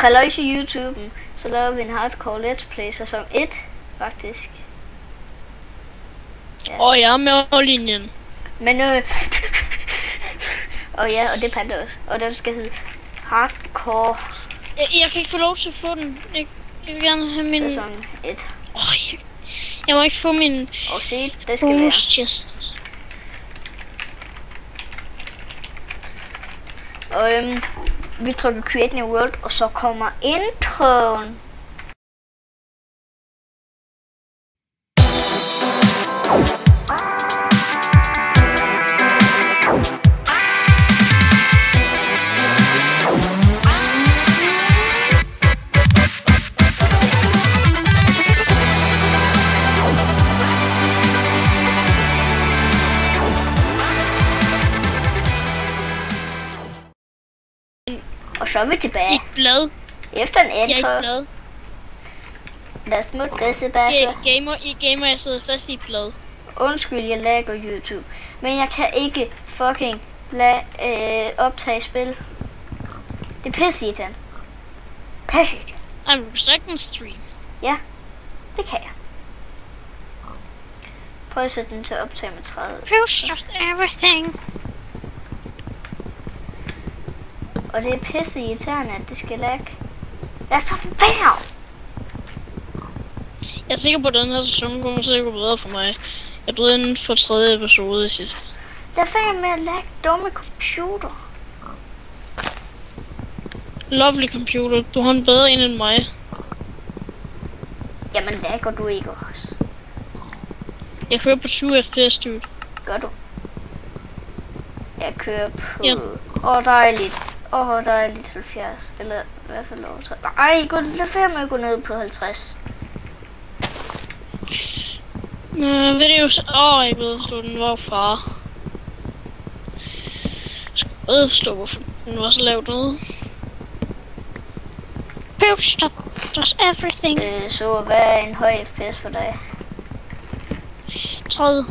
Halløjse YouTube, så laver vi en hardcore let's play sæson 1, faktisk. Ja. Jeg er med over linjen. Men og det panda også. Og den skal hedde hardcore. Jeg kan ikke få lov til at få den. Jeg vil gerne have min... Sæson 1. Jeg må ikke få min... Og se, det skal være. Chest. Og vi trykker create new world, og så kommer introen. Og så er vi tilbage. I blad. Efter en intro. Jeg er i blad. Lad os smutte det, Sebastian. I gamer, jeg sidder fast i et blad. Undskyld, jeg lagger YouTube. Men jeg kan ikke fucking optage spil. Det er pisseirriterende. Pisseirriterende. I'm second stream. Ja, det kan jeg. Prøv at sætte den til at optage med 30. Post everything. Og det er pisseirriterende, at det skal lagge. Lad os så være! Jeg er sikker på, at den her sæson kommer til at gå bedre for mig. Jeg blev inden for 3. episode i sidste. Lad være med at lagge dumme computer. Lovely computer. Du har en bedre en end mig. Jamen lagger du ikke også? Jeg kører på 20 fps, dude. Gør du? Jeg kører på... Ja. Dejligt. Dejligt 70. Eller i hvert fald over 30. Ej, lad være med at gå ned på 50. Ved det jo så... jeg ved forstå, den var far. Jeg ved forstå, hvorfor den var så lavt nede. Post does everything. Så hvad er en høj FPS for dig? 30.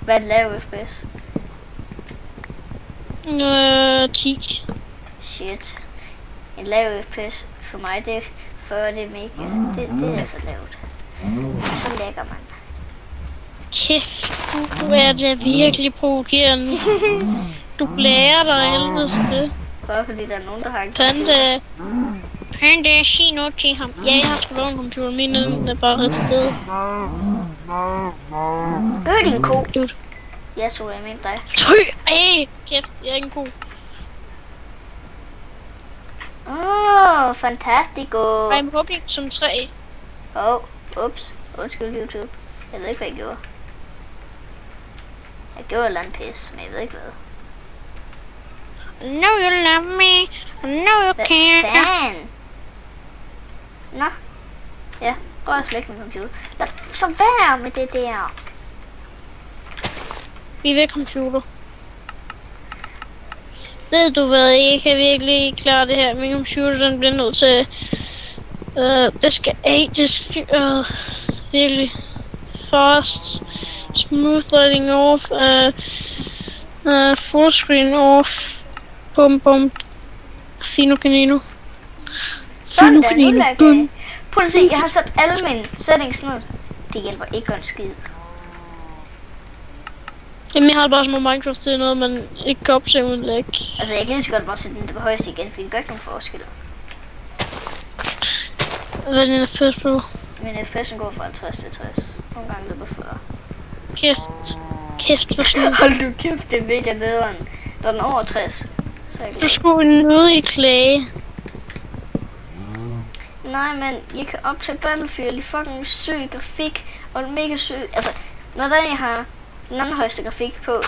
Hvad er en lav FPS? 10. Shit. En lav FPS for mig, det er 40, det er mega. Det er så lavt. Så lægger man. Kæft, du er det virkelig provokerende. Du blærer dig helvedes til. Bare fordi der er nogen, der har en Panda, sig noget til ham. Ja, jeg har sgu lov en computer. Min den er bare et sted. Gør din ko. Dude. Jeg så jeg mente dig. Kæft, jeg er ikke en ko. Fantastico. I'm hooking som træ. Ups. Undskyld YouTube. Jeg ved ikke, hvad jeg gjorde. Jeg gjorde et eller andet pis, men jeg ved ikke hvad. No, you love me. No, you can't. Fan. Nå. Ja, prøv at slække min computer. Lad så være med det der. Vi vil computer. Ved du hvad, jeg kan virkelig ikke klare det her. Min computer, den bliver nødt til... det skal virkelig fast. Smooth lighting off. Full screen off. Bum. Fino canino. Sådan der, nu lægger jeg. Prøv at se, jeg har sat alle mine settings ned. Det hjælper ikke en skid. Jamen, jeg har bare små Minecraft til noget, men ikke kan opsætte med lag. Altså, jeg kan lige så godt bare sætte den på højeste igen, for det gør ikke nogen forskel. Hvad er din FPS på? Min FPS går fra 50 til 60. Nogle gange løber 40. Kæft, hvor sådan. Hold du kæft, det er mega nederen. Når den er over 60, så er jeg Du skulle nøde i klage. Nej, men jeg kan optage Battlefield i fucking syg grafik, og mega syg. Altså, når der jeg har den anden højeste grafik på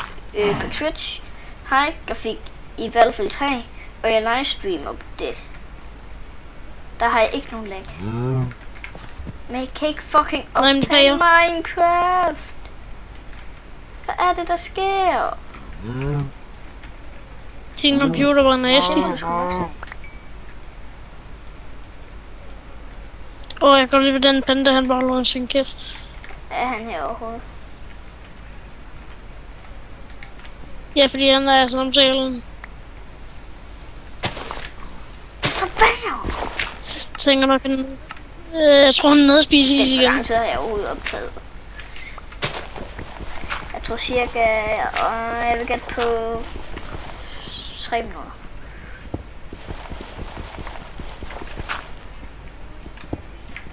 Twitch, har jeg grafik i Battlefield 3, og jeg livestreamer det. Der har jeg ikke nogen lag. Men jeg kan ikke fucking optage Minecraft. Hvad er det, der sker? Din computer var nasty. Jeg kan godt lide, den panda, han bare holder sin kæft. Er han her overhovedet? Ja, fordi han er sådan omtalen. Så banger! tænker nok, jeg tror, han er nede og spise is Hvor igen. lang tid har jeg overhovedet optaget? Jeg tror cirka, jeg vil gætte på 3 minutter.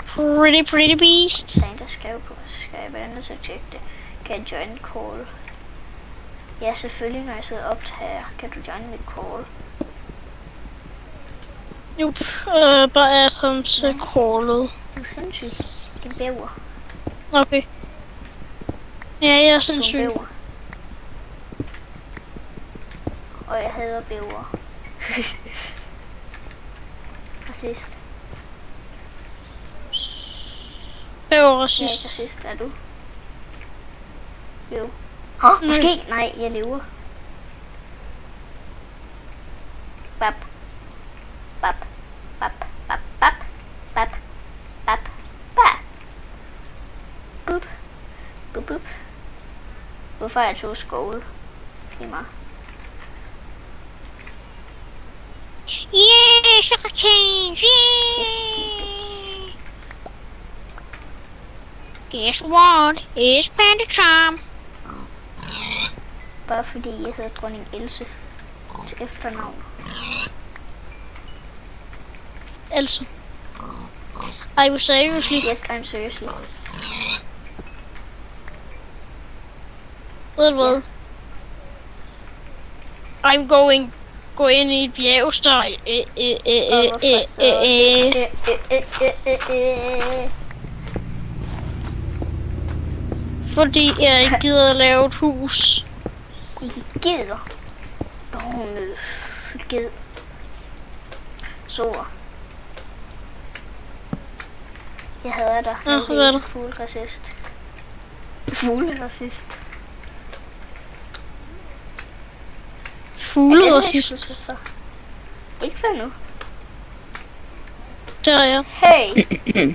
Pretty beast. Der er en, der skrev på. Skal jeg være nødt til at tjekke det? Kan jeg join call? Ja, selvfølgelig, når jeg sidder og optager. Kan du join mit call? Jup, bare at han så crawlet. Du er sindssyg. Din bæver. Okay. Ja, jeg er Du er sindssyg. en bæver. Og jeg hader bæver. Racist. Bæver Jeg er ikke racist. racist, er du? Jo. Hå, måske? Nej, jeg lever. Bap. Bap. Bap. Bap. Bap. Bap. Bap. Bap. Bup. Bup. Bup. Hvorfor er jeg to skåle? Lige meget. Yeah, sugarcane, yeah! Guess what? It's party time. Bare fordi jeg hedder dronning Else til efternavn. Altså. Are you seriously? Yes, I'm seriously. Ved du hvad? I'm going. Gå ind i et bjergstøj. Og hvorfor så? Fordi jeg ikke gider at lave et hus. Gider. Gid. Så. Jeg hader dig. Nå, hvad er der? Fugleracist. Fugleracist. Fugleracist. Ikke for nu. Der er jeg. Hey,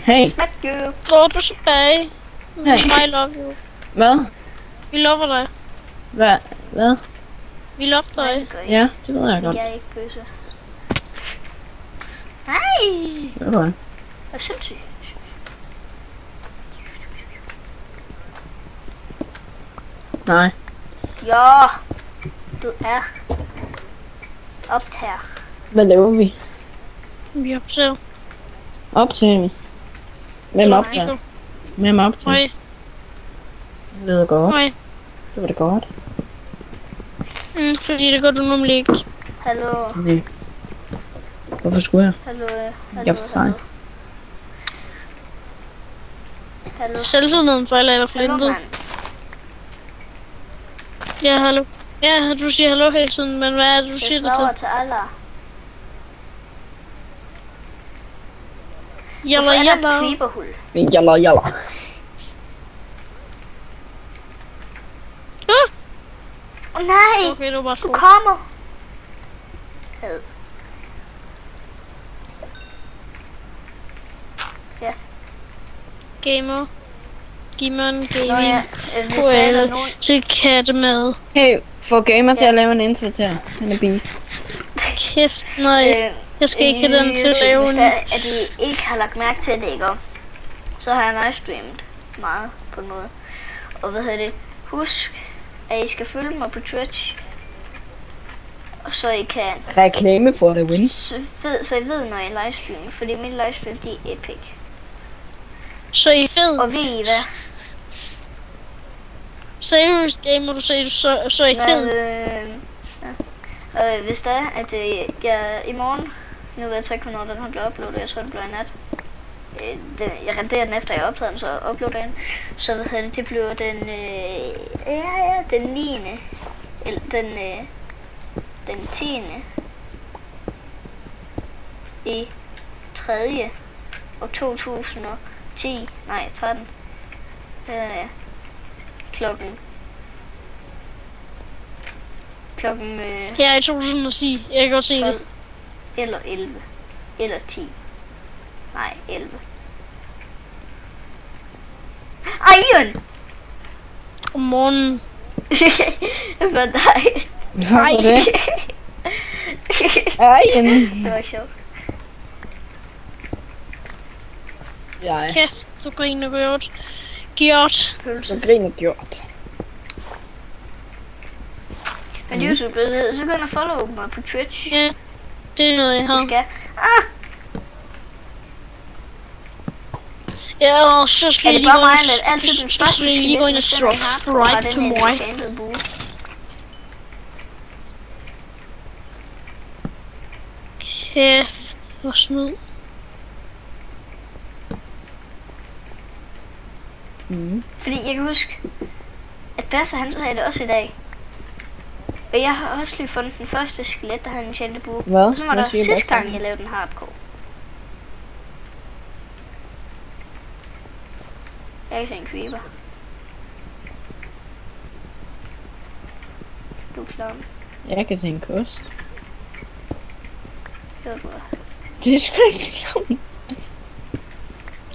Hey, smack you. Går du tilbage? Hey. I love you. hvad? Vi lover dig. Hvad? Vi lover Nej, dig. det gør jeg. Ja, det ved jeg godt. Jeg er ikke bøsse. Nej. Det var det. Jeg er sindssyg. Nej. Ja. Du er optager. Hvad laver vi? Vi optager. Optager vi? Hvem Nej. optager? Hvem optager? Nej, Det lyder godt. nej. Det var det godt. Fordi det gør du nemlig ikke. Hallo. Nej. Hvorfor skulle jeg? Hallo. Jeg er for sej. Hallo. Selvtiden for alle eller Hallo, flintet. mand. Ja, hallo. Ja, du siger hallo hele tiden, men hvad er det, du siger det slaver til? til Allah. Jalla, Hvorfor er der et jalla. creeperhul? Jalla. Åh nej, Okay, det var bare du tro. kommer. Ad. Gamer. Gimon, Nå gaming. ja, hvis der er KL nogen... til kattemad. Hey, få gamer til at lave en intro til. Han er beast. Kæft, nej. Jeg skal ikke have den til at lave Hvis en... der, at I ikke har lagt mærke til det, ikke? Så har jeg livestreamet meget på en måde. Og hvad hedder det? Husk, at I skal følge mig på Twitch. Så I kan... Reklame for det win. Så I ved, når I livestreamer. Fordi min livestream, de er epic. Så I er fed. Og ved I hvad? Seriøst gamer, du sagde, så er I fed. Hvis det er, at jeg i morgen, nu ved jeg så ikke, hvornår den har blevet uploadet, jeg tror, det bliver i nat. Jeg renderer den efter, jeg optager den, så uploader den. Så hvad hedder det, det bliver den, den 9. Eller den 10. I 3. og 2010, nej 13. Klokken Ja, i 2010. Jeg kan godt se det. 12 eller 11 eller 10. Nej, 11. Iron! Om morgenen. For dig. Hvad var det? Ej, Det var sjovt. Jeg. Kæft, du griner godt. Gjort. Du griner gjort. Men YouTube, så kan du follow mig på Twitch. Ja, det er noget, jeg har. Vi skal. Ja, og så skal Er jeg det lige bare gå mig, ind eller altid den første skal jeg lige gå ind og subscribe til mig. Kæft, hvor smid. Fordi jeg kan huske, at Basse han sagde det også i dag. Og jeg har også lige fundet den første skelet, der havde en enchanted bue. Hvad? Og så var Hvad der siger sidste Basse? gang, jeg lavede den hardcore. Jeg kan se en creeper. Du er klar. Jeg kan se en kost. Det var godt. Det er sgu ikke klamt.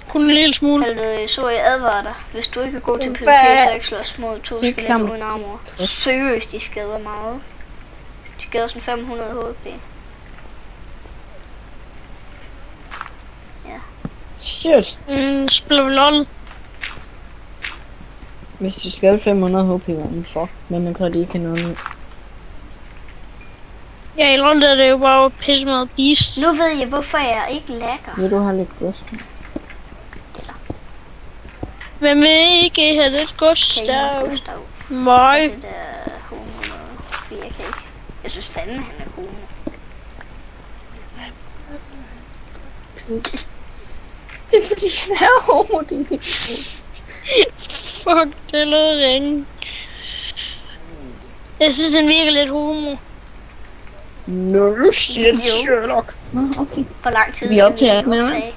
Kun en lille smule. Helvede, så jeg advarer dig. Hvis du ikke er god til PvP, Hvad? så ikke slås mod to Det er skeletter klamt. uden armor. Seriøst, de skader meget. De skader sådan 500 HP. Shit. Spiller lol. Hvis du skal 500 HP, man fuck. Men jeg tror, de ikke kan nå nu. Ja, i lol er det jo bare pisse meget beast. Nu ved jeg, hvorfor jeg ikke lagger. Vil du have lidt gods? Hvem vil ikke have lidt Gustav? Mig. Det der homo noget. Fordi jeg kan ikke. Jeg synes fandme, han er homo. Det er fordi, han er homo, det er Fuck, det lød ringe. Jeg synes, den virker lidt homo. No shit, Jo. Sherlock. Okay. Hvor lang tid Vi skal optager ikke ikke mere, optage?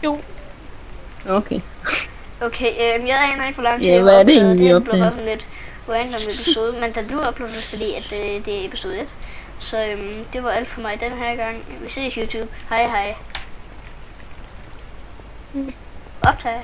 Jo. Okay. Okay, jeg aner ikke, hvor lang tid Ja, jeg hvad er det optaget. egentlig, vi Det blev optager? bare sådan lidt random episode, men den blev uploadet, fordi at det er episode 1. Så det var alt for mig den her gang. Vi ses YouTube. Hej hej. Optag.